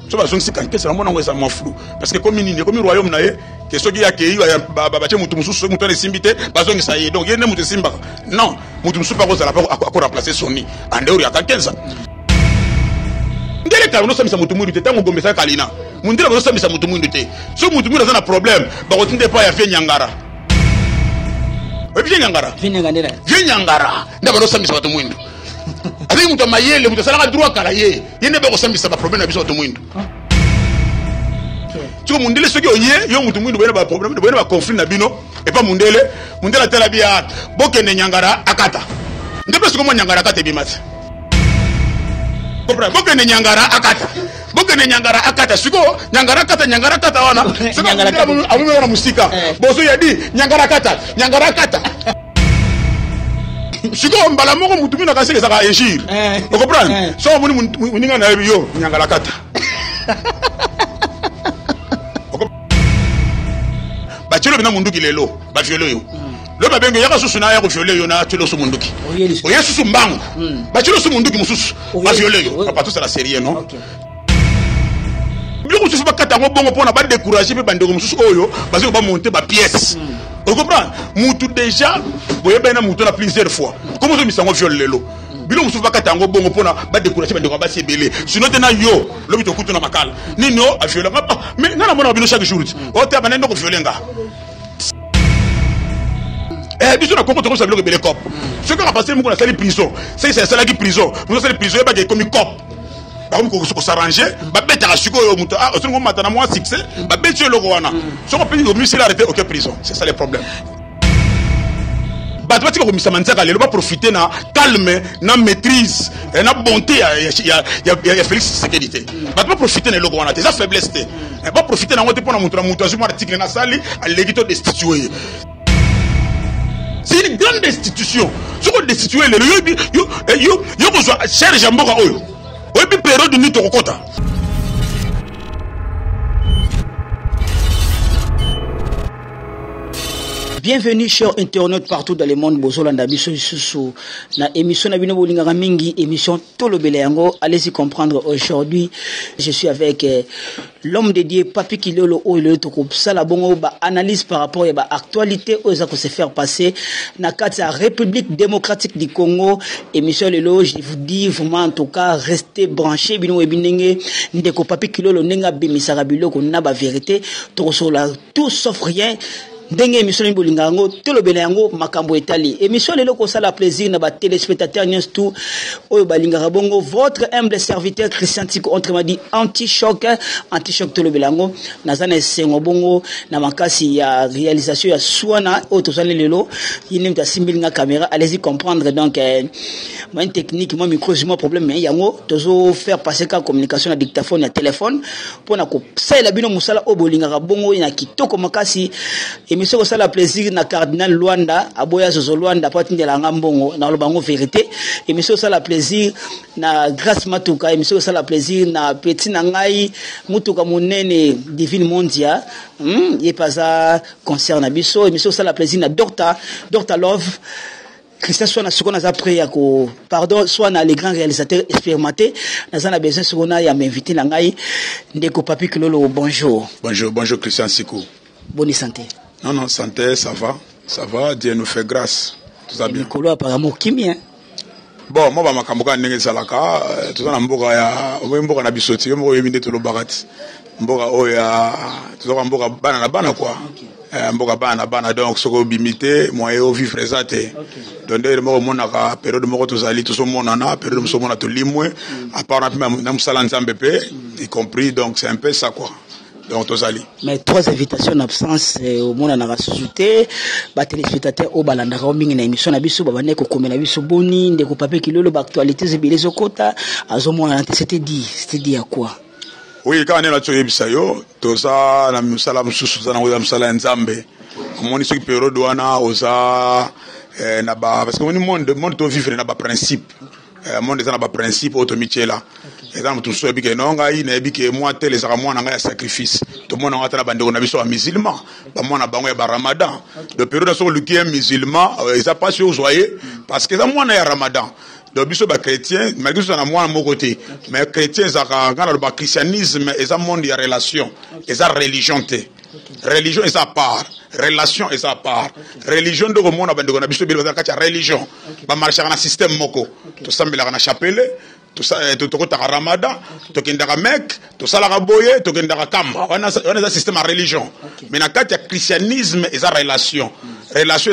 so bazongi sika nkesa mona ngo eza mo flou parce que comme nini comme royaume na ye que soki ya keyi ba bache mutu mususu mutu na simbite bazongi sa ye donc yene mutu simba non mutu mususu pas kozala pas à remplacer Sony en dehors ya kankenza ndele ka no samisa mutu mwindu te tango gombesa kalina mundira no samisa mutu mwindu te so mutu mwindu na problème ba kotinde pa ya fe nyangara vie nyangara ndaba no samisa mutu mwindu avec mutu mayele mutu sala droit kala ye yene ba ko samisa ba problème na biso mutu mwindu tu mundele soki oye yo mutu mwindu bena ba problème bena ba conflit na bino et pas mundele tela bia bokene nyangara akata ndebe siko mo nyangara akata bimati bokene nyangara akata siko nyangara akata wana amu wana musika bozo yadi nyangara akata siko mbala moko mutu mina kaseke saka ejir o comprendre so muninga na yo nyangara akata bachelo bina munduki lelo ba violo yo lo ba bengo yaka susu na ya ko violo yo na chelo su munduki o yesu su mbangu bachelo su munduki mususu ba violo yo papa tout ça la série non biloko susu bakata ngo bongo pona ba décourager pe bandeko mususu oyo bazo ba monter ba pièce o comprendre mutu déjà boye bena mutu na plusieurs fois comment so misango violo lelo biloko mususu bakata ngo bongo pona ba décourager bandeko ba sebele sinon tena yo lo bito kutu na makala nino a violo mais nana mona bino chaque jour o te ba nendo ko violenga biso na Congo to ko sabilo ke bele cop ce qu'on a passé mo ko na sali prison c'est ça qui prison mo sali prison ba ke comme cop ba ko s'arranger ba beta siko yo muto ah so ngo matana mo succès ba betio loko wana so ko pe yo misila arrêter aucun prison c'est ça le problème ba tu ko misa manzaka le ba profiter na calme na maîtrise et na bonté ya Félix sécurité ba tu profiter na loko wana tes faiblesse te ba profiter na ngote pona muto azuma article na sali à l'égito destitué. C'est une grande institution. Ce qu'on destitue, yo cherche à mboka oyo. Oyo période ni to kokota. Bienvenue chers internautes partout dans le monde. Bozolanda biso susu na émission na bino bolingaka mingi émission Tolobele yango. Allez-y comprendre aujourd'hui. Je suis avec l'homme dédié Papi Kilolo oyo to ko sala bongo ba analyse par rapport à ba actualité aux ko se faire passer na kati ya République démocratique du Congo. Émission lelo, je vous dis vraiment en tout cas restez branchés bino ebinenge ndeko Papi Kilolo nenga bimisaka biloko na ba vérité to sola tout sauf rien. Ndenge émission ni bolingango Tolobele yango makambo etali émission lelo ko sala plaisir na ba téléspectateurs nyons tout oyo balingaka bongo votre humble serviteur Christian Tiko autrement dit anti-choc Tolobele yango nazana sengo bongo na makasi ya réalisation ya Swana oyo tozali lelo yini mta simbilinga caméra allez-y comprendre donc moi une technique moi micro moi problème mais yango tozo faire passer ka communication na dictaphone ya téléphone pona ko sala bino musala oyo bolingaka bongo na kitoko makasi émission ça la plaisir na cardinal Luanda aboya zozo Luanda patindela ngambongo na lobango vérité émission ça la plaisir na grâce matuka émission ça la plaisir na petit na ngai mutuka munene divine mondia y paza concert na biso émission ça la plaisir na Dr Love Christian Swana sokona za après ya ko pardon soit na les grands réalisateurs expérimentés na besoin sokona ya m'inviter na ngai ndeko Papi Kilolo bonjour Christian Siko bonne santé. Non, santé, ça va, Dieu nous fait grâce, tout va bien. Nicolas, apparemment, qui bien? Bon, moi, je suis salaka, tout ça, mboka na bisoti, mboka yeminde tout le barat. Mboka oya, tout ça, mboka bana quoi. Mboka bana, donc, ce qu'on bimité, moi, et au vivre résaté. Donc, moi, mon aka, période de moko tozali, tout ce monde en a, période de moko to limwe, à part, même salanzambépé, y compris, donc, c'est un peu ça, quoi. Donc, tozali. Mais 3 invitations en absence au monde en a sous-souté, ba téléspectateurs au balanda roaming na émission na biso ba neko komela biso boni ndeko Papi Kilolo ba actualité zebele zokota azomona c'était dit à quoi? Oui, quand on est là tu yebisa yo, toza na musala mususu za na oza musala nzambe. Omoni ce période wana oza na ba parce que on monde to vivre na ba principe. Monde za na ba principe automichela. Exemple tout ça bike nonga ina bike moi tele za moi na sacrifice tout monde ngata na bandeko na biso musulman ba moi na bango ya ramadan de période sur le qui est musulman ils a pas sur joyeux parce que ça moi na ya ramadan donc biso ba chrétien malgré ça na moi mon côté mais chrétien ça quand le christianisme et ça monde de relation et ça religion religion et ça part relation et ça part religion de monde abandonné na biso bi ba ka religion ba marcher na système moko to sambela na chapelle tout ça to ta Ramadan to kindaka mek to sala ka boye to kindaka kamba on a un système à religion mais na kati ya christianisme et ça relation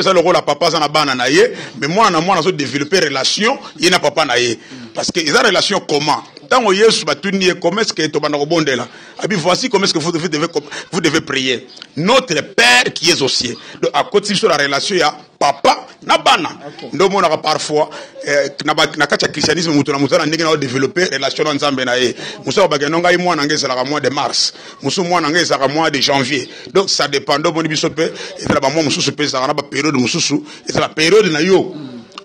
ça le rôle à papa ça na bana na ye mais moi na so développer relation il na papa na ye parce que ils ont relation comment tant Yesu batuni comment est-ce que to bana ko bondela abi voici comment est-ce que vous devez prier notre père qui est aux cieux donc à côté sur la relation ya papa na bana ndo mona ka parfois na kati ya christianisme mutu na ndenge na développer relation na nzambe na ye muso ba kenonga i mwana ngeza la mois de mars muso mwana ngeza la mois de janvier donc ça dépend ndo boni biso pe et la ba mois mususu pe ça na ba période mususu et c'est la période na yo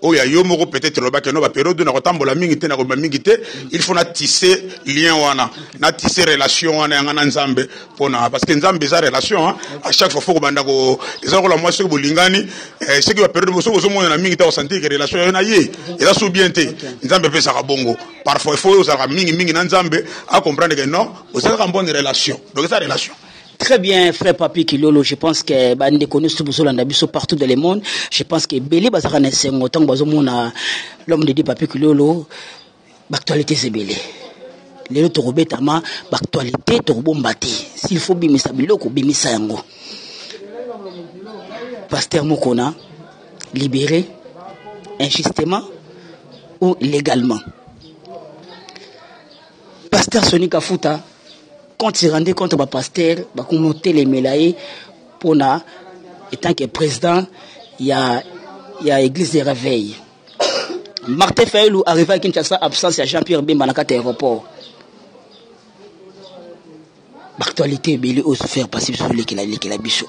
oh ya yo moko peut-être le ba keno ba période na kotambola mingi te na ko mingi te il faut na tisser lien wana na tisser relation wana ya ngana nzambe pona parce que nzambe za relation à chaque fois faut ko banda ko ezako la moi ce que bolingani ce qui va période muso zo mona na mingi te ko sentir que relation na ye et là sous bien te nzambe pe sa bongo parfois il faut ça mingi na nzambe à comprendre que non vous avez une bonne relation donc ça relation. Très bien, frère Papi Kilolo. Je pense que bande connu sous Bozolandabiso partout dans le monde. Je pense que Belé Bazarane c'est autant Bazomona l'homme de dit Papi Kilolo. L'actualité c'est Belé. Les autres robetama l'actualité torbombati. S'il faut bimisa biloko bimisa yango. Pasteur Mokona libéré injustement ou légalement. Pasteur Soni Kafuta quand il rendait compte de pasteur, il a monté les mélailles pour na, étant que président, il y a l'église de réveil. Martin Fayou arrivé à Kinshasa, absence à Jean-Pierre Bemba dans l'aéroport. L'actualité, il est aussi faire passer sur les bichou.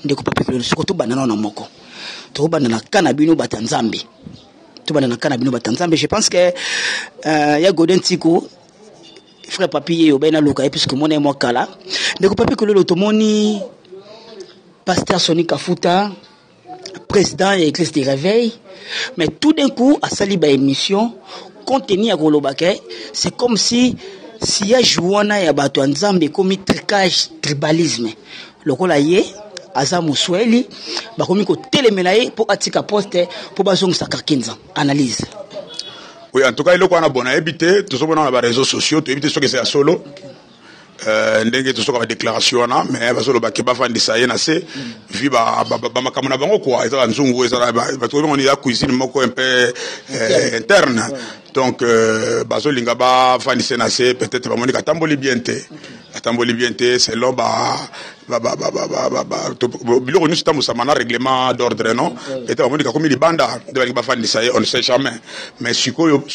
Il pas plus surtout banana na moko. Tout banana kanabino batanzambe. Tout banana kanabino batanzambe. Je pense que il y a Godin Tiko. Frère Papi Obena Loka puisque mon est moi kala ndeko Papi que le tomoni pasteur Soni Kafuta président de l'église de réveil mais tout d'un coup à saliba émission contenu à Golobake c'est comme si ya jouana ya bato nzambe comme tricage tribalisme lokola ye aza musweli bakomi ko telemela ye pour atika poste pour bazong sakakinza analyse. Oui, en tout cas, il y a un bon habité, tout ça dans les réseaux sociaux, tu évites ce que c'est à solo. Ndenge tout ça comme déclaration là, mais parce que le bac est pas fan de ça, y en a c'est, vu bah ma camarade bango quoi, et ça en zungu, et ça parce que on est à cuisine moko un peu interne. Donc baso lingaba fan de ça, c'est peut-être pas mon katamboli bienté, c'est là bilo nous estamos à un règlement d'ordre non et on dit comme il banda de ba fan de ça on ne sait jamais mais ce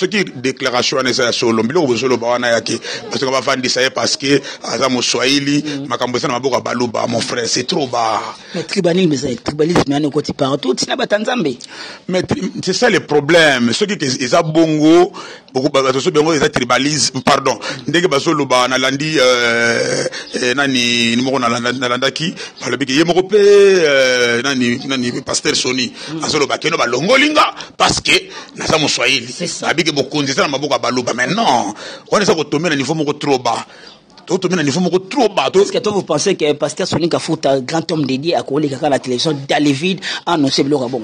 qui déclaration est ça solo bilo bozolo ba wana yake parce que ba fan de ça parce que azamo swahili makambo sana maboka baluba mon frère c'est trop bas mais tribalisme on côté partout c'est na batanzambe mais c'est ça le problème ceux qui ils a bongo beaucoup bato bongo ils a tribalisme pardon ndenge bazolo ba na landi nani numéro na landaki balobiki ye moko pe nani pasteur Soni azolo bakeno balongolinga parce que naza mo swahili abiki bokonzi na maboka baluba mais non on est ça ko tomber na niveau moko trop bas est-ce que toi vous pensez que pasteur Soni Kafuta grand homme dédié à coller à la télévision David a annoncé le bon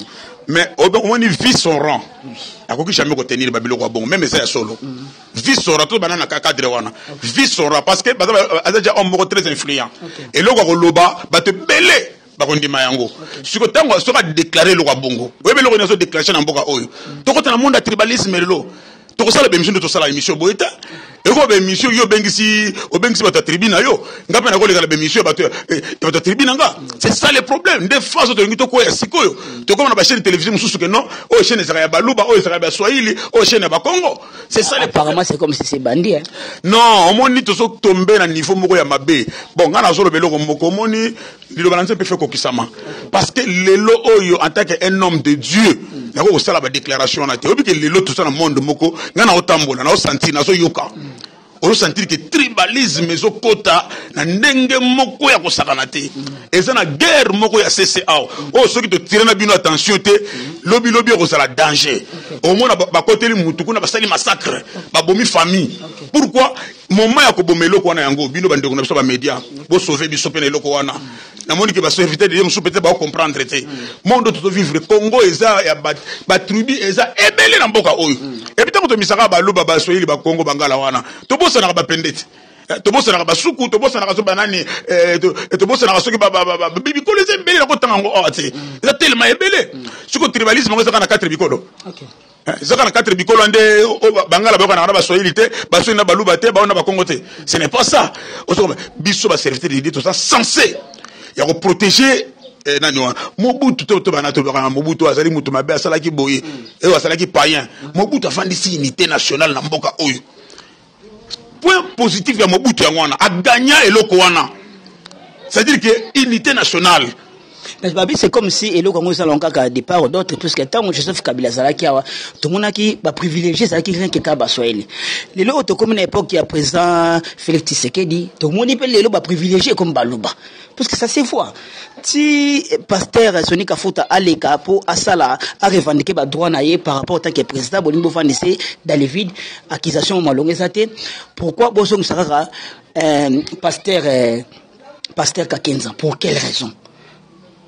mais on vit son rang à quoi jamais contenir babilo bon même ça solo vit son rang tout banana cadre wana vit son rang parce que déjà on est très influent et le ko loba ba te belé ba ko ndima yango siko tango so ka déclarer le bongo we be le ko na so déclaration na mboka oyo to ko tana monde tribalisme lo to ko sala be mission to sala émission boyeta et ko be mission yo bengisi bata tribuna yo ngapa na ko le kala be mission bata tribuna nga c'est ça le problème des fois to ngito ko ya sikoyo to ko na ba chaîne télévision mususu que non o chaîne ça ya baluba o ça ya swahili o chaîne ba Congo c'est ça apparemment c'est comme si c'est bandit hein non omoni to so tomber na niveau moko ya mabe bon ngana zo le beloko moko moni lilo balanze pe fait kokisama parce que lelo oyo en tant qu'un homme de Dieu na ko sala ba déclaration na te obi que lelo tout ça na monde moko ngana otambola na o sentir na so yoka on sentir que tribalisme zo kota na ndenge moko ya kosakana te eza na guerre moko ya CCA o soki to tirer na bino attention te lobi ko sala danger au moins ba koteli mutu kuna basali massacre ba bomi famille pourquoi moment ya ko bomelo ko na yango bino bandeko na biso ba media bo sauver biso pe na eloko wana na moni ke ba sauver de musu peut-être ba comprendre te monde to vivre Congo eza ya ba tribu eza ebele na mboka oyo et puis to misaka ba luba ba soyeli ba Congo bangala wana to bosa na ba pendete to bosa na ba suku to bosa na so banani to bosa na so ki ba bibikolo eza ebele na ko tanga ngo ate eza tellement ebele suko tribalisme ngo eza na 4 bikolo zaka na 4 bikolo ande bangala ba kana ba soyeli te ba soyeli na ba luba te ba ona ba Congo te ce n'est pas ça biso ba serviteur de tout ça censé ya ko protéger nani wana Mobutu to bana to bana Mobutu azali mutu mabe asalaki boye e asalaki païen Mobutu afandisi unité nationale na mboka oyo point positif ya Mobutu ya wana a gagné eloko wana c'est-à-dire que unité nationale. Mais Babi, c'est comme si et le Congo ça l'enca départ d'autres puisque tant Joseph Kabila Zalaki tout le monde qui va privilégier ça qui rien que Kaba Soeli les autres comme une époque il y a président Félix Tshisekedi tout le monde peut les va privilégier comme Baluba parce que ça c'est fois si pasteur Sonika Fouta Aleka pour Asala a revendiqué ba droit naie par rapport au tant que président Bolimbo Fandissé dans les vides accusation malongue ça pourquoi Bosong Sarara pasteur Kakenza pour quelle raison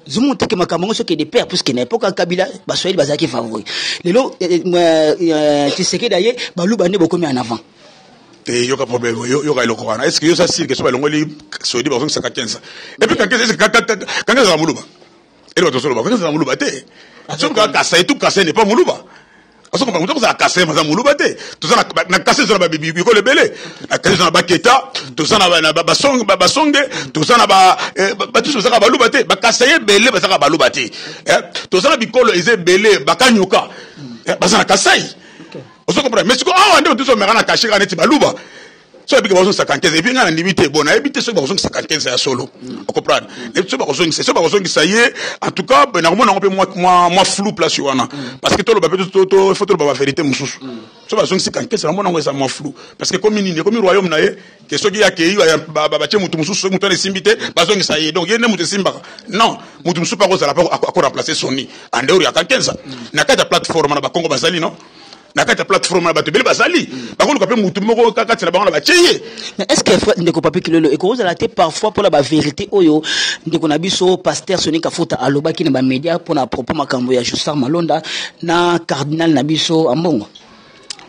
Zumonte que makamongo so que des pères puisque n'importe quel Kabila basoyeli bazaki favori lelo Tshisekedi d'ailleurs baluba ne beaucoup mis en avant et yoka problème yoka eloko wana est-ce que yo ça sire que so balongoli so di bazong 15 et puis quand ça muluba et l'autre solo quand ça muluba te so ka ça et tout casser n'est pas muluba parce que on ça casser mais ça muluba te tout ça na casser sur la bibi ko le belé na casser sur la baketa tout ça na basonge tout ça na ba tout ça ba luba te ba casser belé ba ça ba luba te tout ça na bikolo eze belé ba kanyuka ba ça na kasai on se comprend mais ce qu'on a on tout ça mais na cacher na ti ba luba so ebi ke ba 75 et puis ngana limité bon na ebité so ba 75 ya solo on comprend et so ba 75 ça y est en tout cas ben normalement on peut moi flou place wana parce que tout le ba tout faut tout ba vérité mususu so ba 75 normalement on ça moi flou parce que comme royaume na ye que so ki ya ke ba che mutu mususu mutu na simbité ba zongi ça y est donc yene mutu simba non mutu mususu pas ko ça pas ko remplacer Sony en dehors ya 15 na kata plateforme na ba Congo bazali non na kata plateforme na batebele basali bakolo ka pe mutu moko kaka na bango na bacheye mais est-ce que ndeko papi kilolo e ko la te parfois pour la vérité oyo ndeko na biso pasteur Sonika Fouta alobaki na ba média pour na propos makambo ya Justin Malonda na cardinal na biso ambongo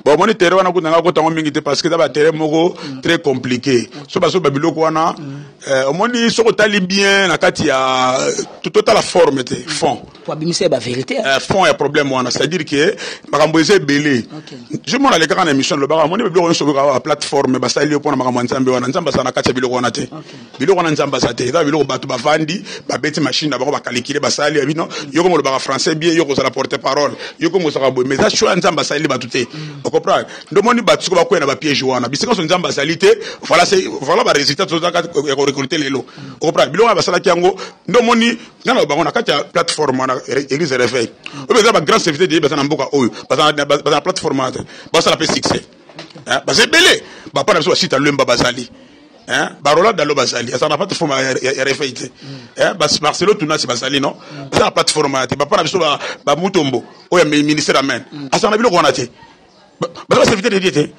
bon moni terrain wana kuna ngako tango mingi te parce que ba terrain moko très compliqué so baso babiloko wana moni so tali bien na kati ya toute la forme te fond pour abimisa ba vérité fond ya problème wana c'est-à-dire que makambo eze belé je mona le kaka na émission le baka moni biloko so ba plateforme ba sali pour na makambo nzambe wana nzamba sana kati ya biloko wana te biloko wana nzamba sa te da biloko batu bavandi ba beti machine na ba ba calculer ba sali ya bino yoko mo le baka français bien yoko za la porter parole yoko mo sa bo mais ça choix nzamba sali ba tuté comprendre ndomoni batsuko ba kwena ba piège wana bisika so nzamba salite voilà ba résultat to zaka ko recruter lelo comprendre biloko ba salaki yango ndomoni ngana ba ngona kati ya plateforme na église réveil o beza ba grand serviteur de basa na mboka oyo basa plateforme ba sala pe succès ba c'est belé ba pa na so sita lemba bazali barola dalo bazali ça na plateforme ya réveil ba Marcelo tuna si bazali non ça plateforme ba pa na so ba mutombo oya ministère amen ça na biloko wana te ba serviteur de Dieu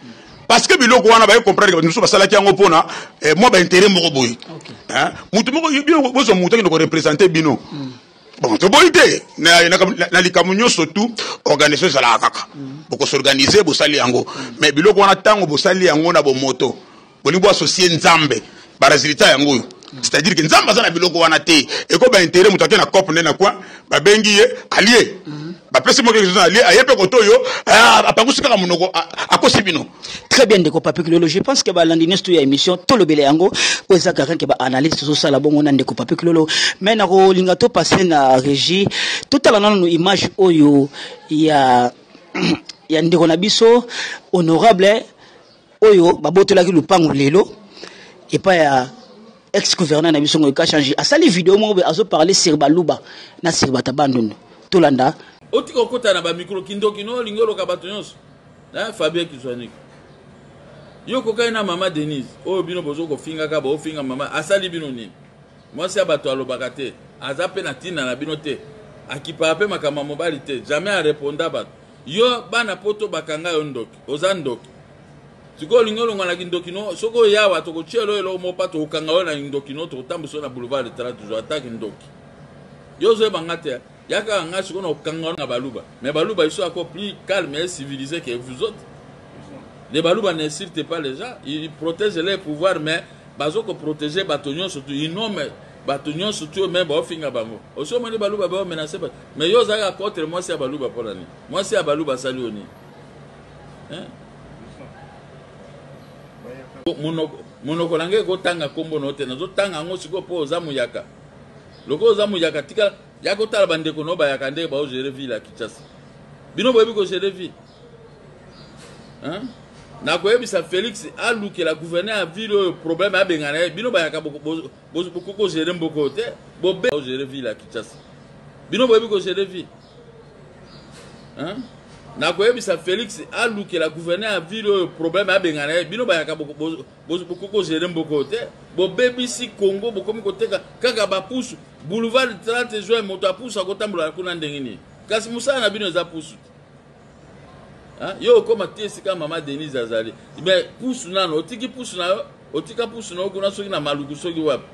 parce que biloko wana ba comprendre que nous sommes salaki yango pona moi ba intérêt moko boy mutu moko bino bozo mutu qui représenter bino bon to boité na likamunyo surtout organisation za la kaka boko s'organiser bo sali yango mais biloko wana tango bo sali yango na bo moto bolingo associer nzambe ba résultat yango c'est-à-dire que nzamba za na biloko wana te et ko ba intérêt mutu akena cop na quoi ba bengi ye allié très bien ndeko papi kilolo je pense que ba landine sto ya émission to lobele yango o za ka ke ba analyse so sala bongo na ndeko papi kilolo mais na ko linga to passer na régie tout à l'heure image oyo ya ndeko na biso honorable oyo babotola ki lupango lelo et pas ya ex-gouverneur na biso ngoka changer asali vidéo mo azo parler sur baluba na sur batabandundu to landa otiko kota na ba micro kindoki no lingolo ka bato nyonso na Fabien Kizwanik Yo kokai na mama Denise. Oh bino bozo ko finga ka bo finga mama asali bino nini. Moi c'est abato alobaka te. Azape na tina na bino te. Akipa pe makama mobali te. Jamais a réponda ba. Yo bana poto bakanga yo ndoki. Oza ndoki. Siko lingolo ngana kindoki no soko yawa to ko chelo elo mo pato ukanga yo na ndoki no to tambuso na boulevard de 30 toujours attaque ndoki. Yo zo bangate yaka nga siko na ukanga na baluba. Mais baluba ils sont encore plus calmes et civilisés que vous autres. Les baluba n'insultent pas les gens, ils protègent les pouvoirs, mais bazo ko protéger batonyon surtout ils nomment batonyon surtout même ba finga bango. Oso moni baluba ba menacer mais yo zaka contre moi c'est baluba pour l'année. Moi c'est baluba salioni. Hein? Monoko lange ko tanga kombo no te nazo tanga ngo siko po za muyaka. Loko za muyaka tika yako tala bandeko no ba yakande ba o gérer ville à Kinshasa. Bino boyebi ko gérer ville. Hein? Na koyebisa Félix aluke la gouverneur a vu le problème a bengana bino ba yaka beaucoup ko gérer mboko te bobe o gérer ville à Kinshasa. Bino boyebi ko gérer ville. Hein? Na koyebisa Félix aluke la gouverneur a vu le problème a bengana bino ba yaka beaucoup ko gérer mboko te bobe bisi Congo bokomi koteka kaka ba pousse boulevard 30 juin moto a pousse a kotambola kuna ndengini. Kasi musana na bino za pousse. Hein? Yo koma tiesika mama Denise azali. Mais pousse nano otiki pousse na yo, otika pousse na kuna soki na maluku soki wapi.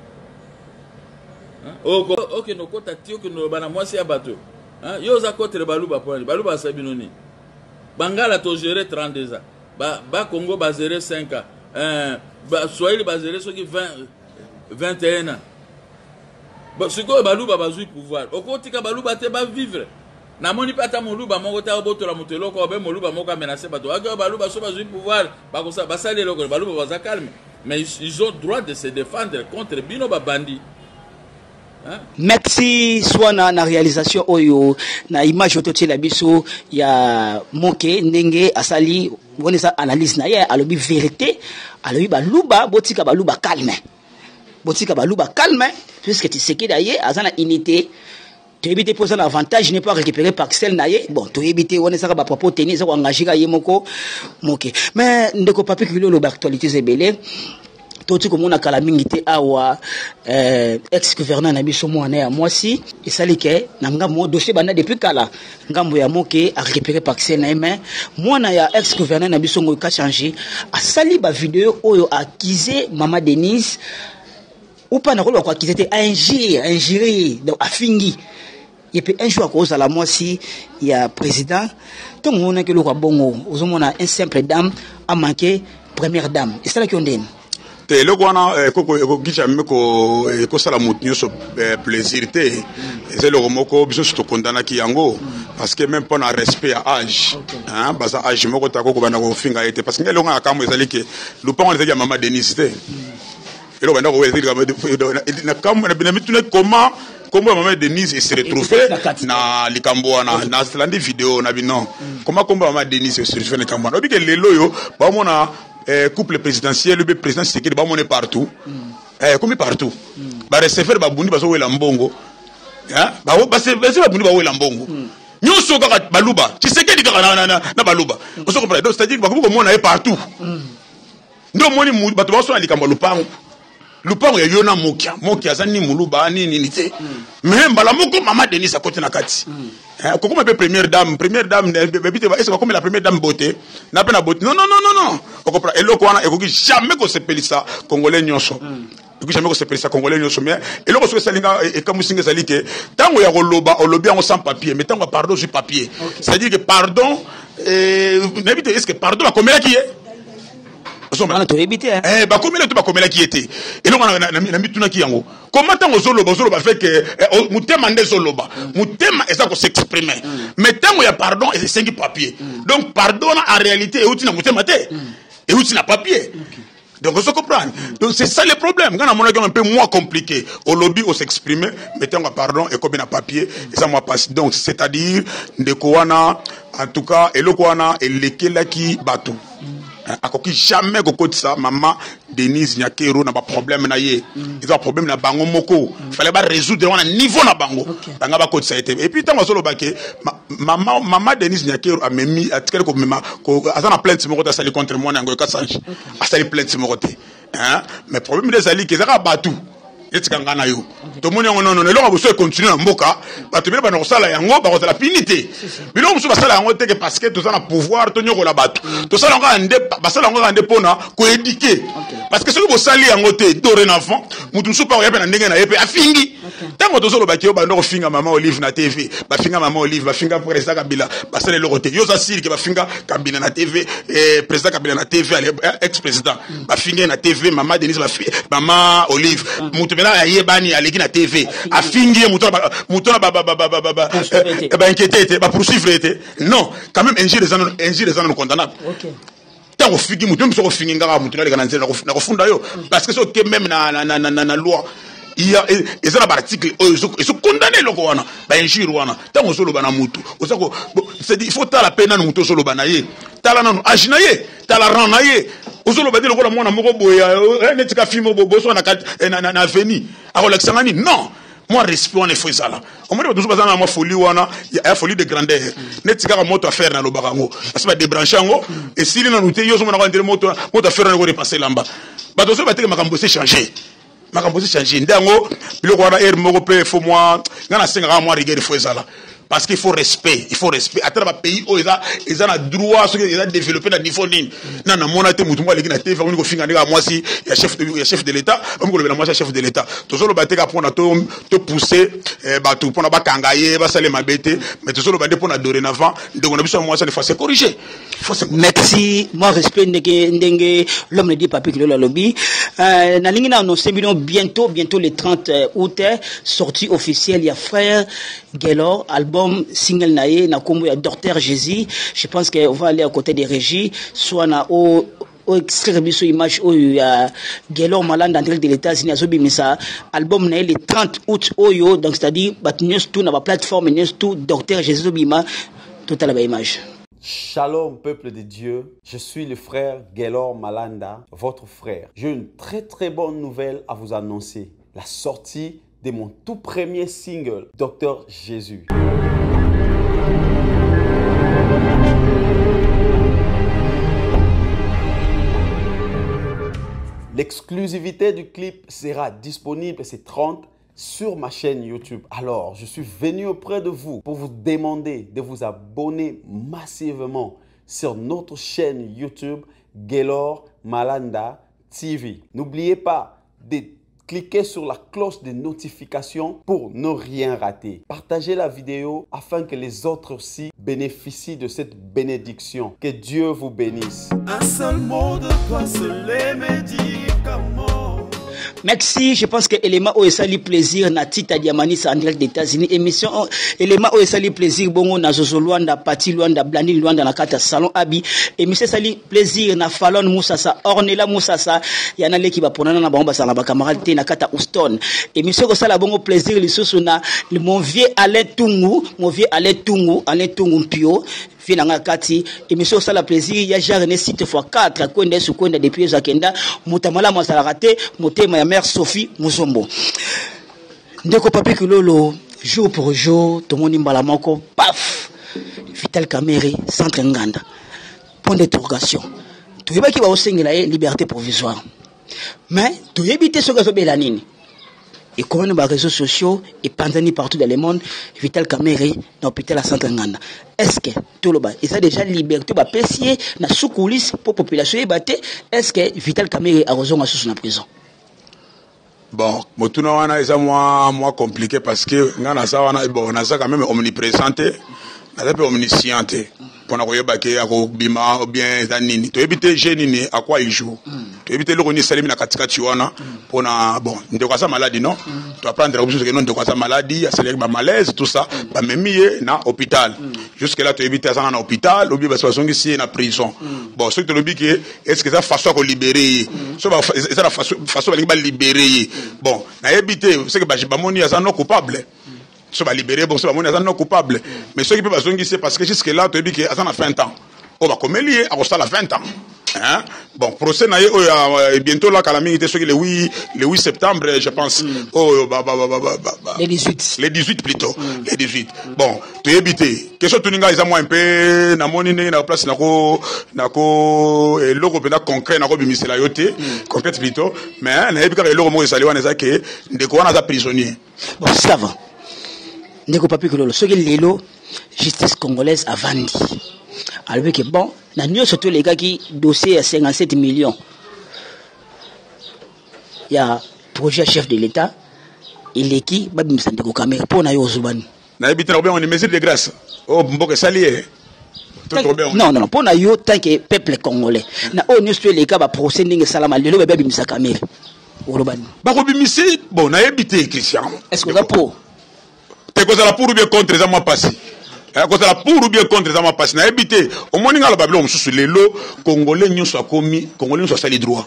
Hein? OK no kota tio que no bana mwasi ya bato. Hein? Yo za kotre baluba poni, baluba sabinoni. Bangala to gérer 32 ans. Ba Congo ba gérer 5 ans. Ba Swahili ba gérer soki 21 ans. Ba siko baluba bazui pouvoir. Okotika baluba te ba vivre. Na moni pata moluba moko ta boto la motelo ko be moluba moko menacer bato aga baluba so bazui pouvoir ba ko sa basale loko baluba baza calme mais ils ont droit de se défendre contre bino ba bandi. Hein? Merci soit na réalisation oyo na image ototie la biso ya moke ndenge asali woni sa analyse na ye alobi vérité alobi baluba botika baluba calme puisque tu sais que d'ailleurs azana unité. Tu évites pour ça l'avantage n'est pas récupéré par Excel naie. Bon, tu évites on est ça va propos tenir ça engager ga yemoko moke. Mais ndeko papi kilo lo actualité zebele. Tout comme on a calamité awa ex gouverneur na biso mo na moi si et ça liké na ngamo dossier bana depuis kala ngambo ya moke a récupéré par Excel naie mais moi na ya ex gouverneur na biso ngo ka changer a sali ba vidéo oyo accusé mama Denise ou pas na ko accusé te injurier donc afingi. Et puis un jour à cause à la moi si il y a président tout le monde que le roi bongo on a un simple dame a manqué première dame et c'est là qu'on dit te le wana ko gicha meko ko sala mutinyo so plaisir te c'est le romoko biso to condamna ki yango parce que même pas na respect à âge hein basa âge moko ta ko bana ko finga été parce que le nga kambo ezali ke lupango ezali ya mama Denise te et le bana ko ezali na kambo na binamitu comment maman Denise se retrouvait na likambo na slandi vidéo na bino comment maman Denise se retrouvait na likambo obi ke lelo yo ba mona couple présidentiel le président Tshisekedi ba mona partout comme partout ba recevoir ba bundi ba so wela mbongo hein ba bundi ba wela mbongo nyoso kaka baluba Tshisekedi kaka na baluba on se comprend donc c'est-à-dire ba ko mona partout ndo moni bato ba so na likambo lupango ya yona mokia zani muluba nini te mais mbala moko mama Denise a côté na kati kokoma pe première dame bébé est-ce comme la première dame beauté na pe na beauté non on comprend eloko wana ekoki jamais ko sepelisa congolais nyonso ekoki jamais ko sepelisa congolais nyonso mais eloko so salinga e kamusinga salike tango ya koloba olobi yango sans papier mais tango pardon sur papier c'est à dire que pardon n'habite est-ce que pardon a combien qui est on a tout évité hein ba komela to ba komela ki était et donc na mituna ki yango comment tango zoloba fait que mutema nde zoloba mutema eza ko s'exprimer mais tango ya pardon et 5 papiers donc pardon en réalité et outi na mutema te et outi na papier donc on se comprend donc c'est ça le problème quand on a un peu moins compliqué au lobby on s'exprimer mettons un pardon et comme un papier et ça moi passe donc c'est-à-dire ndeko wana en tout cas eloko wana elekela ki bato akoki jamais kokotisa maman Denise Nyakero na ba problème na ye ils ont problème na bango moko fallait ba résoudre on a niveau na bango banga ba kotisa été et puis tango solo baké maman Denise Nyakero a memi atikele ko mema ko azana plainte moko ta sali contre moi nango kasanji a sali plainte moko te hein mais problème des ali kezaka batu etikanga na yo to moni ngo non eloko boso continuer na mboka batu bile ba no sala yango ba ko la pinité biloko boso ba sala yango te que parce que to za na pouvoir to nyoko la batu to sala ngo ande ba sala ngo ande pona ko éduquer parce que ce que bo sali yango te dorénavant mutu so pa ko yapena ndenge na yepe afingi tango to solo ba ki yo ba ndoko finga maman Olive na TV ba finga maman Olive ba finga président Kabila ba sala eloko te yo za siri ke ba finga Kabila na TV président Kabila na TV ex président ba finga na TV maman Denise maman Olive mutu la yebani aleki na TV afingi mutona ba inquiété ba poursuivre été non quand même injure les gens condamnable tant ofiki mutu même so ofingi ngaka mutu na lekana nzela na kofunda yo parce que so que même na loi il y a et ça l'article ils sont condamnés loko wana ba injure wana tant solo bana mutu osako c'est il faut ta la peine na mutu solo bana ye tala nanu ajina ye tala rana ye osolo badi lokola mwana moko boya netika fimo bobo na veni akolakisangani non moi respect on est faux ça là on me dit toujours bazana moi folie wana ya folie de grandeur netika ka moto affaire na lobakango parce ba débrancher ngo et s'il na nuté yo so mona ko ndire moto affaire na ko repasser lamba ba to so ba teke makambo c'est changer makambo c'est changer ndango biloko wana air moko pe faut moi ngana senga moi rigueur faux ça là parce qu'il faut respect à travers le pays où ils ont le droit ils ont développé à niveau nini non non mon até mutumwa leki na TV on ko finga ndika moi si ya chef de l'état on ko le moi chef de l'état to solo bateka pour na to pousser batu pour na bakangaye ba sale mabete mais to solo bade pour na dorénavant donc on a besoin moi ça il faut se corriger merci moi respect ndenge l'homme ne dit pas que le lobby na lingi na annoncer bientôt le 30 août sortie officielle il y a frère Gelor album single nae na kombo ya Docteur Jésus. Je pense qu'on va aller à côté des régies soit na au extrait biso image oyo ya Gelor Malanda entre de l'États-Unis azobi misa album nae le 30 août oyo donc c'est-à-dire batnews tout na ba plateforme news tout Docteur Jésus bima total ba image. Shalom peuple de Dieu, je suis le frère Gelor Malanda, votre frère. J'ai une très bonne nouvelle à vous annoncer. La sortie de mon tout premier single, Docteur Jésus. L'exclusivité du clip sera disponible ces 30 sur ma chaîne YouTube. Alors, je suis venu auprès de vous pour vous demander de vous abonner massivement sur notre chaîne YouTube Gelor Malanda TV. N'oubliez pas de cliquez sur la cloche de notification pour ne rien rater. Partagez la vidéo afin que les autres aussi bénéficient de cette bénédiction. Que Dieu vous bénisse. Un seul mot de toi, seul les médicaments. Merci, je pense que élément où ça lui plaisir na Tita Diamani en direct des États-Unis émission élément où ça lui plaisir bongo na Zozo Luanda Pati Luanda Blani Luanda na kata salon Abi émission ça lui plaisir na Fallon Moussasa Ornella Moussasa yana leki ba ponana na bomba sana ba camarade te na kata Houston émission ko sala bongo plaisir lisusu na mon vieux Alain Tungu Mpio Finanga kati émission ça la plaisir ya jarne site x4 kwenda su kwenda depuis zakenda mutamala masala raté motema ya mère Sophie Muzombo ndeko papi kulolo jour pour jour to moni mbala moko paf Vital Kamerhe centre Nganda point d'interrogation to yeba ki ba osengela liberté provisoire mais to yebite soka so bela nini et comment les réseaux sociaux et pandémie partout dans le monde Vital Kamerhe dans l'hôpital à centre Nganda est-ce que tout le bas et ça déjà liberté ba pessier na sous coulisses pour population ébaté est-ce que Vital Kamerhe a raison à sous la prison bon motuna wana eza moi compliqué parce que ngana ça wana bon na ça quand même omniprésente na peu omnisciente pona koyeba ke akobima ou bien zanini to ebite jeune ni à quoi il joue to ebite le koni salimi na katikati wana pona bon ndeko sa maladie non to apprendre quelque chose que non ndeko sa maladie a célébrer ba malaise tout ça ba memiye na hôpital jusque là to ebite ça na hôpital ou bien ba songi si na prison bon ce que le bique est-ce que ça façon ko libérer so ba ça la façon ba libérer bon na ebite c'est que ba moni ça non coupable so va libérer bon so va moni non coupable mais ceux qui peuvent bazongi c'est parce que jusque là tu dis que ça na 20 ans on va comme lié à ça la 20 ans Hein? Bon, procès na bientôt là Kalami était le 8 septembre je pense. Les 18. Les 18 plutôt. Les 18. Bon, tu évité. Question tuninga ils ont un peu na moni na place nako logo pena concret nako bimisela yote concret plutôt mais na ebika le logo mo esali wana ezake ndeko wana za prisonnier. Bon, ça va. Ndeko papi kololo soki lelo justice congolaise a vendu. Alors que bon, na nyo surtout les gars qui dossier à 57 millions. Il y a projet chef de l'État, il est qui babi msandeko kamera pour na yo zubani. Na ebita na bien on mesure de grâce. Oh mboka salier. Non, pour na yo tant que peuple congolais. Na o nyo surtout les gars ba procès ndenge salama lelo babi msa kamera. Olobani. Ba ko bimisi bon na ebité Christian. Est-ce que ça pour te cause la pour ou bien contre ça m'a passé. Cause la pour ou bien contre ça m'a passé. Na ebité au moninga la babelo mususu lelo congolais nyonso akomi congolais nyonso sali droit.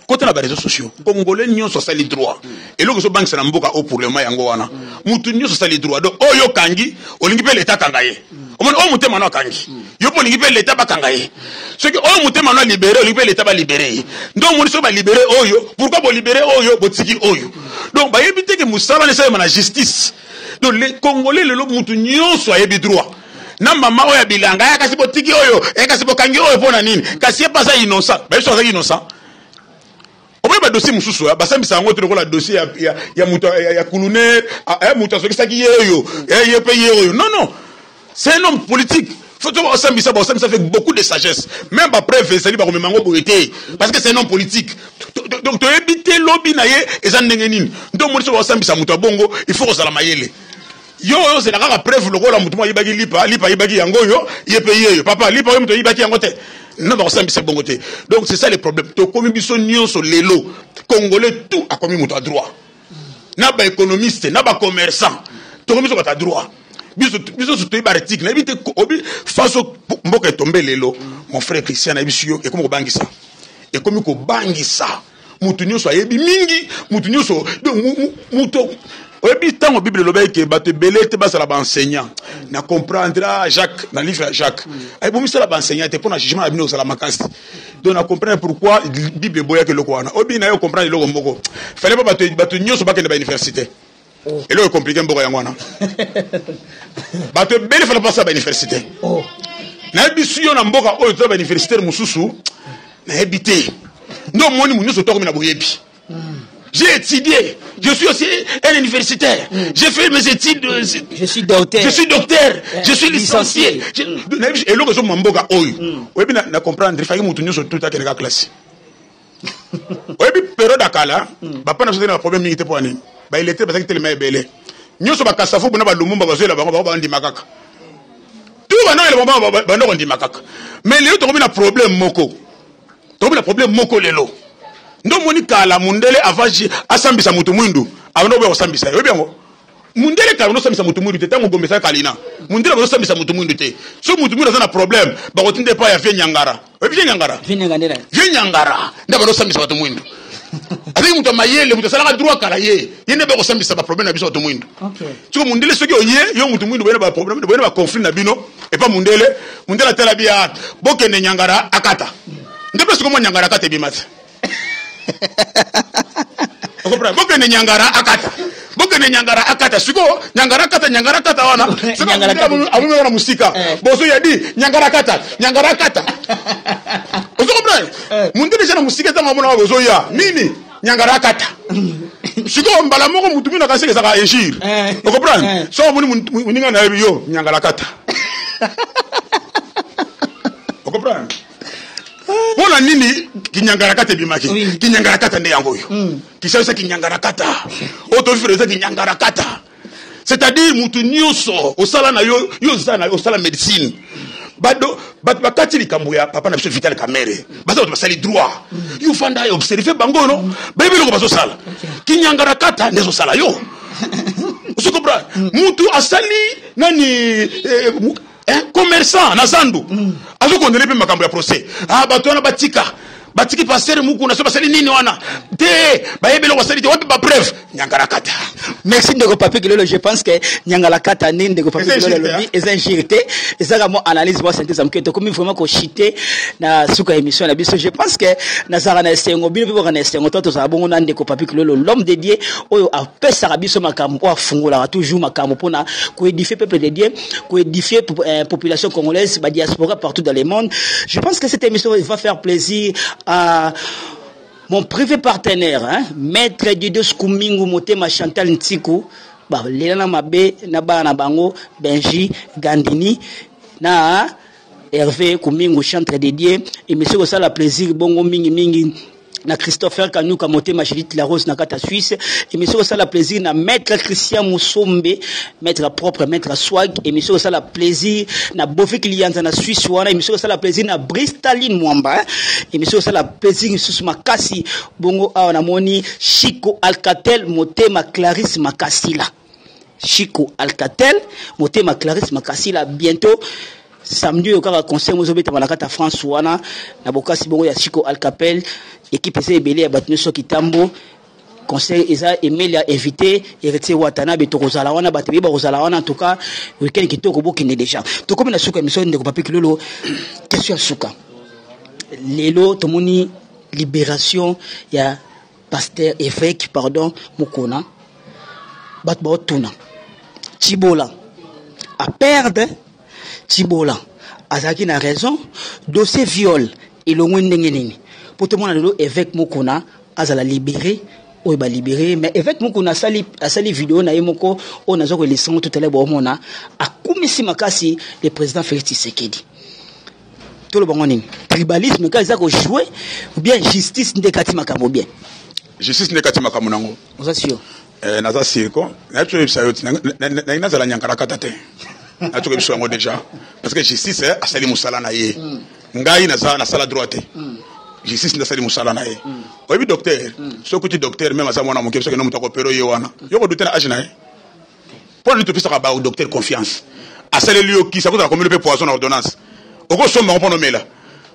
Côté na réseaux sociaux congolais nyonso sali droit. Et loko so banque na mboka au pour le ma yango wana. Mutu nyonso sali droit. Donc oyo kangi olingi pe l'état kangaye. O mutema no kangi. Yo po lingi pe l'état ba kangaye. Ce que o mutema no libéré olingi pe l'état ba libéré. Donc moni so ba libéré oyo. Pourquoi bo libéré oyo bo tiki oyo. Donc ba yebite que musala ne sa na justice. Donc les Congolais le mutu nyonso ayebi droit. Na mama oya bilanga ya kasi bo tiki oyo, ya kasi bo kangi oyo pona nini? Kasi pas ça innocent. Ba so ça innocent. Oba ba dossier mususu ba sambisa ngo to la dossier ya mutu ya kulune, mutu so kisaki yeyo, ye paye oyo. Non. C'est un homme politique. Faut que ça fait beaucoup de sagesse. Même après c'est libre comme mango boité parce que c'est un homme politique. Donc tu éviter lobby naie et ça n'engenine. Donc moi ça ça mutu bongo, il faut ça la mayele. Yo c'est la preuve le la mutu mo yibaki lipa yibaki yango yo, ye paye yo. Papa lipa yo mutu yibaki yango te. Non ba ça c'est bongo te. Donc c'est ça le problème. To komi biso nyonso lelo. Congolais tout a commis mutu à droit. Na ba économiste, na ba commerçant. To komi so ba droit. Biso soutenu baritique na ebite obi faso mboka tomber lelo mon frère Christian na bisio et comme ko bangisa et comme ko bangisa mutu nyonso ayebi mingi mutu nyonso donc muto obi tango bible lobaye ke bato belé te basala ba enseignant na comprendra Jacques dans livre Jacques ay bo misala ba enseignant te pour na jugement abino sala makasi donc na comprendre pourquoi bible boya ke loko wana obi na yo comprendre loko mboko fallait pas bato nyonso ba ke na université. Et là, c'est compliqué, bato belle fala passer à l'université. Na bisu yo na mboka oyo to ba universitaire mususu na habité. Non moni munyo so to na boyebi. J'ai étudié, je suis aussi un universitaire. J'ai fait mes études. Je suis docteur. Je suis licencié. Et là, je mboka oyo. Oyebi na comprendre fa mutu nyo so tout à quelle classe. Oyebi période akala, ba pa na so na problème ni te pour ani. Ba il était parce que tellement belé. Nyoso ba kasafu bona ba lumumba ba zoela bango ba ndi makaka. Tout ba na le moment ba ndo ndi makaka. Mais lelo to na problème moko. To na problème moko lelo. Ndo moni kala mundele avaji asambisa mutu mwindu. Avono ba osambisa. Yo biango. Mundele kala no sambisa mutu mwindu te tango gombesa kalina. Mundele ba sambisa mutu mwindu te. So mutu mwindu za na problème ba kotinde pa ya vie nyangara. Yo vie nyangara. Vie nyangara. Nda ba no sambisa mutu mwindu. Avec mutu mayele mutu sala droit kala ye yene ba ko sambisa ba problème na biso to mwindu. OK. Tu mundele soki oye yo mutu mwindu bena ba problème bena ba conflit na bino et pas mundele tela bia bokene nyangara akata. Ndebe soko mo nyangara akata bimata. Okopra bokene nyangara akata. Bokene nyangara akata siko nyangara akata wana. Amu wana musika. Bozo yadi nyangara akata. Okopra mundele jana musika tanga mona bozo ya. Nini? Nyangara akata. Siko mbala moko mutu mina kaseke saka ejir. Okopra so muninga na yo nyangara akata. Okopra Bona nini kinyangarakata bimaki kinyangarakata nde yango yo kisasa kinyangarakata autofreze kinyangarakata c'est-à-dire mutu nyonso osala na yo zana osala médecine bado bakati likambuya papa na biso vital kamere baza basali droit yo fanda observer bango no bébé loko bazo sala kinyangarakata nezo sala yo vous comprenez mutu asali nani un commerçant na zandu azo kondele pe makambo ya procès bato wana batiki passer muku na so basali nini wana te ba yebelo wasali te wapi ba preuve Nyangalakata. Merci Ndeko Papi Kilolo. Je pense que Nyangalakata ni Ndeko Papi Kilolo lobby est injirité. Et ça vraiment analyse moi synthèse am que comme vraiment ko chité na suka émission na biso. Je pense que na zara na esengo bino bibo na esengo toto za bongo na Ndeko Papi Kilolo l'homme dédié oyo a pesa biso makambo o fungola toujours makambo pona ko édifier peuple de Dieu, ko édifier population congolaise, ba diaspora partout dans le monde. Je pense que cette émission va faire plaisir à mon privé partenaire, maître Didier Skoumingu Motema Chantal Ntiku, bah Léna Mabé, Naba Bango, Benji, Gandini, na Hervé Koumingu chantre dédié, et monsieur ça la plaisir, bongo mingi na Christopher Kanuka Motema Chélit La Rose na Kata Suisse, et monsieur ça la plaisir na maître Christian Moussombe, maître propre, maître swag, et monsieur ça la plaisir na Bofi Klianza na Suisse wana, et monsieur ça la plaisir na Bristaline Mwamba, et monsieur ça la plaisir sous Makasi bongo awa na moni Chico Alcatel Motema Clarisse Makasila. Chico Alcatel Motema Clarisse Makasila bientôt samedi au cas conseil mozobeta malakata France wana na bokasi bongo ya Chico Alcatel équipe ese ebele ya batno so kitambo conseil eza Emilia invité et rete watana beto kozala wana batebe ba kozala wana en tout cas weekend kitoko bokine déjà to comme na suka émission Ndeko Papi Kilolo question suka lelo tomoni libération ya pasteur évêque pardon Mukuna bat ba tuna Tibola à perdre Tibola azaki na raison dossier viol et le moins ndengeni pour tout le monde évêque Mukuna azala libéré ou ba libéré mais évêque Mukuna sali vidéo na yemoko on a zo relation tout à l'heure bomona akumisi makasi le président Félix Tshisekedi tout le monde tribalisme quand ils ont joué ou bien justice ndekati makambo bien Justice ndekati makambo nango on sûr naza siko na tu ebisa yoti na inazala Nyangalakata te na tu ebisa ngo déjà parce que justice asali musala na ye ngai na sala droite justice ndasali musala na ye oyebi docteur so kuti docteur même asa mwana moke parce que no mutako pero ye wana yoko douter na age na ye pour lui topisa ka ba au docteur confiance asali liyo ki sa ko la commune pe poison na ordonnance oko somba on ponomela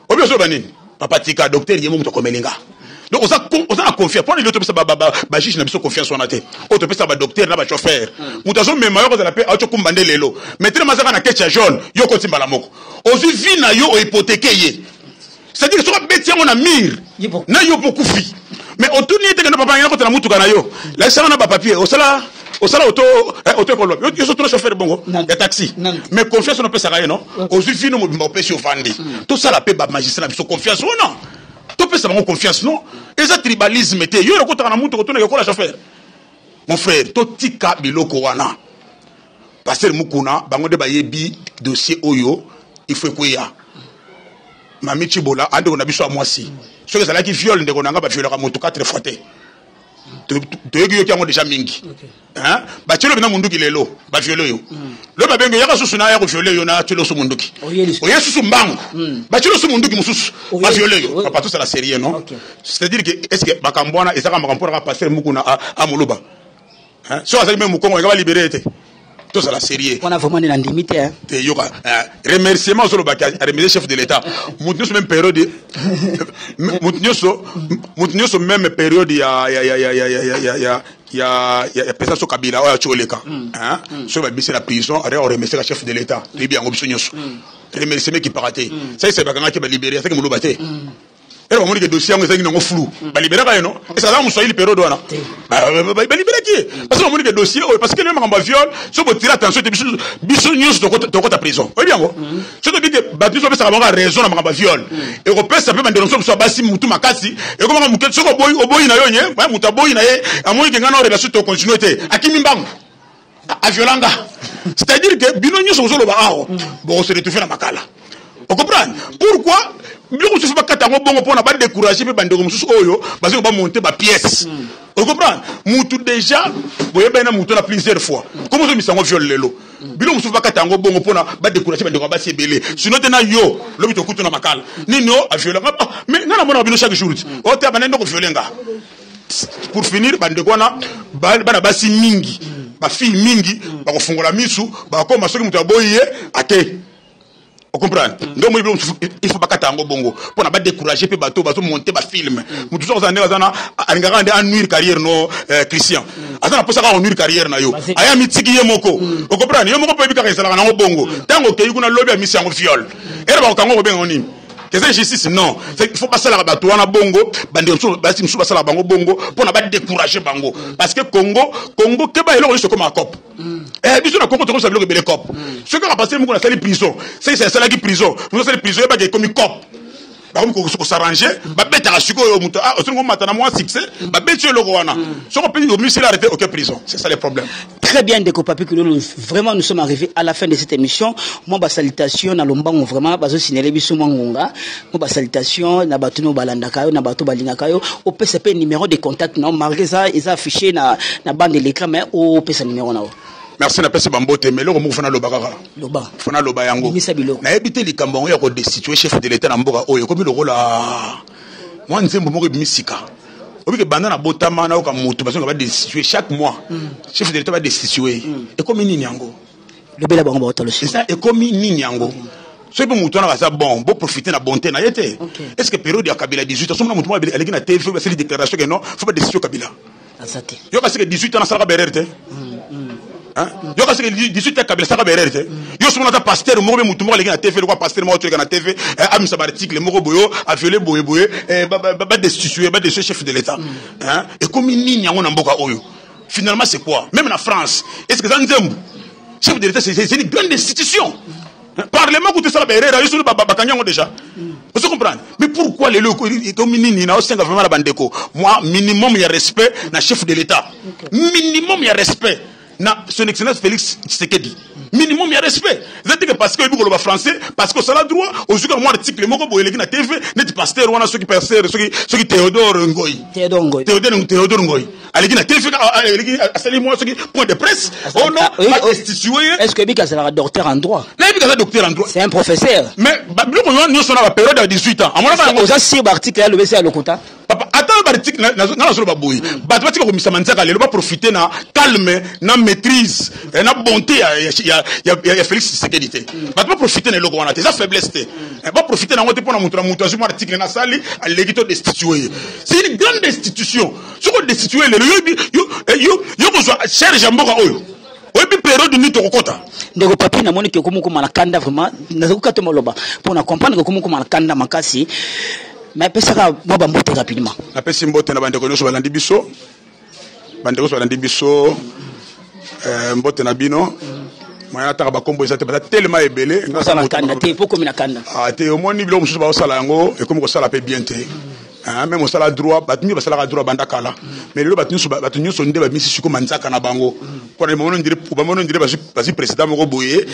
obi so banini papa tika docteur yemo mutako melinga donc on a confiance pour lui topisa ba juge na biso confiance on a te o topisa ba docteur na ba chauffeur mutazo même yoko za la pe acho kumbande lelo mettre mazaka na kecha jaune yoko timbala moko ozu vi na yo o hypothéquer ye. C'est-à-dire que ce bêtise on a mire na yo beaucoup fi mais autour ni te que papa ngana ko tana mutu kana yo la ça on a pas papier au sala auto kolo yo so to chauffeur bongo de taxi mais confiance on peut ça non aujourd'hui nous mo pèse au vandi tout ça la paix ba magistrat biso confiance ou non to peut ça bango confiance non et ça tribalisme te yo ko tana mutu ko tona ko la chauffeur mon frère to tika biloko wana passer Mukuna bango de ba yebi dossier oyo il faut ko ya Mami Tibola ande on a biso a moisi ce que ça là qui viole ndeko nanga ba violera moto 4 fois te yeki yo kiango déjà mingi hein ba tshelo bina munduki lelo ba viole yo lo ba benge yaka susu na ya ko viole yo na tshelo su munduki o yesu su mbango ba tshelo su munduki mususu ba viole yo pas tout ça la série non c'est à dire que est-ce que bakambwana ezaka makampo na passer Mukuna a muluba hein so azali même Mukongo ngaba libérer te tout ça la série on a vraiment une limite hein te yoka remerciement sur le bac remercier chef de l'état mutnyo même période mutnyo même période ya président so Kabila oya choleka hein so ba bisi la prison on remercier le chef de l'état et bien ngobso nyoso remercier qui paraté ça c'est bakanga ki ba libérer ça que muluba te et on dit que dossier on est flou ba libérer ba non et ça va muswahili période wana ba libérer qui parce que on dit que dossier parce que même en viol so bo tirer attention biso news de ta prison oui bien go so to dit que ba biso ça va raison na viol et on peut ça peut dénoncer so basi mutu makasi et comment mutu so ko boyi na yo nye ba mutu boyi na ye amoni ke ngana relation to continuité akimi mbangu a violanga c'est-à-dire que bino news so lo ba aho bon se retrouver na makala on comprend pourquoi biloko se fa katango bongo pona ba décourager pe bandeko mususu oyo bazo ba monter ba pièce on comprend mutu déjà boye bena mutu na plusieurs fois comment so misango viol lelo biloko se fa katango bongo pona ba décourager bandeko ba sebele sinon tena yo lobi to kutu na makala nino a violer mais ngana mona bino chaque jour o te banendo ko violenga pour finir bandeko na bana basi mingi ba fille mingi ba ko fungola misu ba ko masoki mutu aboye ate On comprend. Donc il faut pas qu'attendre bongo pour ne pas décourager puis bateau monter ba film. Nous tous en en nuire carrière no Christian. Azana pour ça on nuire carrière na yo. Aya mitiki ye moko. On comprend. Yo moko peut bi ka resala na bongo. Tango ke yuna lobby a mission en viol. Et ba kango ben oni. C'est injustice non. Il faut passer la bateau na bongo, bande on basi msu passer la bango bongo pour ne pas décourager bango parce que Congo ke ba elo comme un cop. Biso na Congo to ça le bele cop. Ce que va passer mo na sali prison. C'est ça qui prison. Nous sali prison ba comme cop. Ba comme s'arranger, ba beta suko yo muto ah on mata na moi succès, ba beti le wana. Ce qu'on peut dire monsieur arrêté aucun prison. C'est ça le problème. Très bien Ndeko Papi que vraiment nous sommes arrivés à la fin de cette émission. Moi ba salutation na lombango vraiment bazo signaler biso ngonga. Moi ba salutation na batu no balanda kayo na batu balinga kayo. Au PCP numéro de contact non malgré ça ils affiché na bande de l'écran mais au PCP numéro na. Merci na pesi bambote mais loko mufana lobaka loba fana loba yango na ebité likambo ya ko destituer chef de l'état na mboka oyo komi lokola moi nzembo moko bimisika obike banda na botama na oka mutu baso ba destituer chaque mois chef de l'état va destituer et comme nini yango lobela bango ba c'est ça et comme nini yango so be mutu na ka sa bon profiter na bonté na yete est-ce que période ya Kabila 18 ans somo mutu mo aleki na TV faut faire déclaration que non faut pas destituer Kabila azate yo parce que 18 ans na sala bererte hein yo kasi 18 ans Kabila saka bererte yo somo na pasteur mo be mutu mo aleki na TV le quoi pasteur mo na TV a mis sa article mo boyo a violer boye ba destituer chef de l'état hein et comme nini yango na mboka oyo finalement c'est quoi même en France est-ce que ça nzembo chef de l'état c'est une grande institution. Parlement coûte ça la berere yo sulu bakanyango déjà. Vous comprenez? Mais pourquoi les locaux comme nini na osenga vraiment la bandeko moi minimum ya respect na chef de l'état minimum ya respect na son excellence Félix Tshisekedi minimum ya respect c'est que parce que il le français parce que ça la droit au jour moi article moko boyeleki na TV net pasteur wana ceux qui pasteur ceux qui Théodore Ngoy aleki na TV aleki asali moi ceux qui point de presse oh non destitué est-ce que bika c'est docteur en droit là bika c'est docteur en droit c'est un professeur mais biloko nous sommes à la période de 18 ans amona ba ça si article là le BC à Lokota papa attends article na solo baboyi bato batika ko misama nzaka lelo ba profiter na calme na maîtrise na bonté ya Félix Tshisekedi bato ba profiter na loko wana te ça faiblesse te ba profiter na ngote pona mutu na mutu azuma article na sali aleki to destituer c'est une grande institution ce qu'on destituer le yo ko cherche mboka oyo oyebi période ni tokokota Ndeko Papi na moni ke komuko malakanda vraiment nazokuka to moloba pour na comprendre que komuko malakanda makasi mais pesaka moi ba mbote rapidement na pesi mbote na bandeko nyonso balandi biso mbote na bino moya ta ba kombo ezate ba tellement ebele ngasa na kanda te poko mina kanda te omoni bilo mususu ba osala yango e comme ko sala pe bien te même au sala droit batumi ba sala droit banda kala mais le batuni so nde ba misi siko manzaka na bango pour le moment on dirait ba président moko boye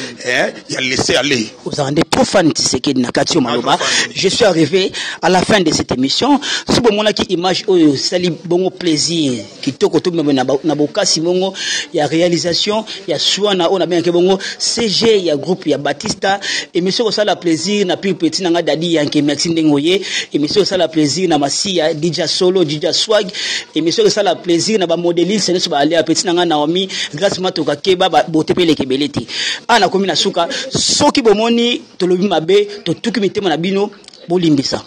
il a laissé aller vous rendez trop fan Tshisekedi na Katio Maloba je suis arrivé à la fin de cette émission si bon mona ki image oyo sali bongo plaisir kitoko to na bokasi bongo ya réalisation ya Swana on a bien que bongo CG ya groupe ya Batista émission ko sala plaisir na plus petit na dadi yanke Maxime Dengoye émission sala plaisir na Masia DJ Solo DJ Swag émission ko sala plaisir na ba modéliste c'est ne ba aller à petit na Naomi grâce matoka keba bote pele kebeleti ana komi na suka soki bomoni to lobi mabe to tuki mitema na bino bolimbisa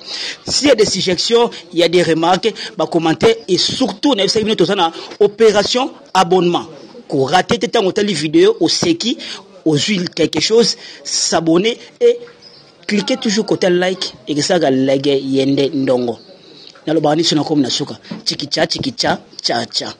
s'il y a des suggestions il y a des remarques ba commenter et surtout na bino to sana opération abonnement ko rater tant tali vidéo au seki aux huiles quelque chose s'abonner et cliquez toujours côté like et que ça ga like yende ndongo na lo bani sona comme na suka chikicha cha cha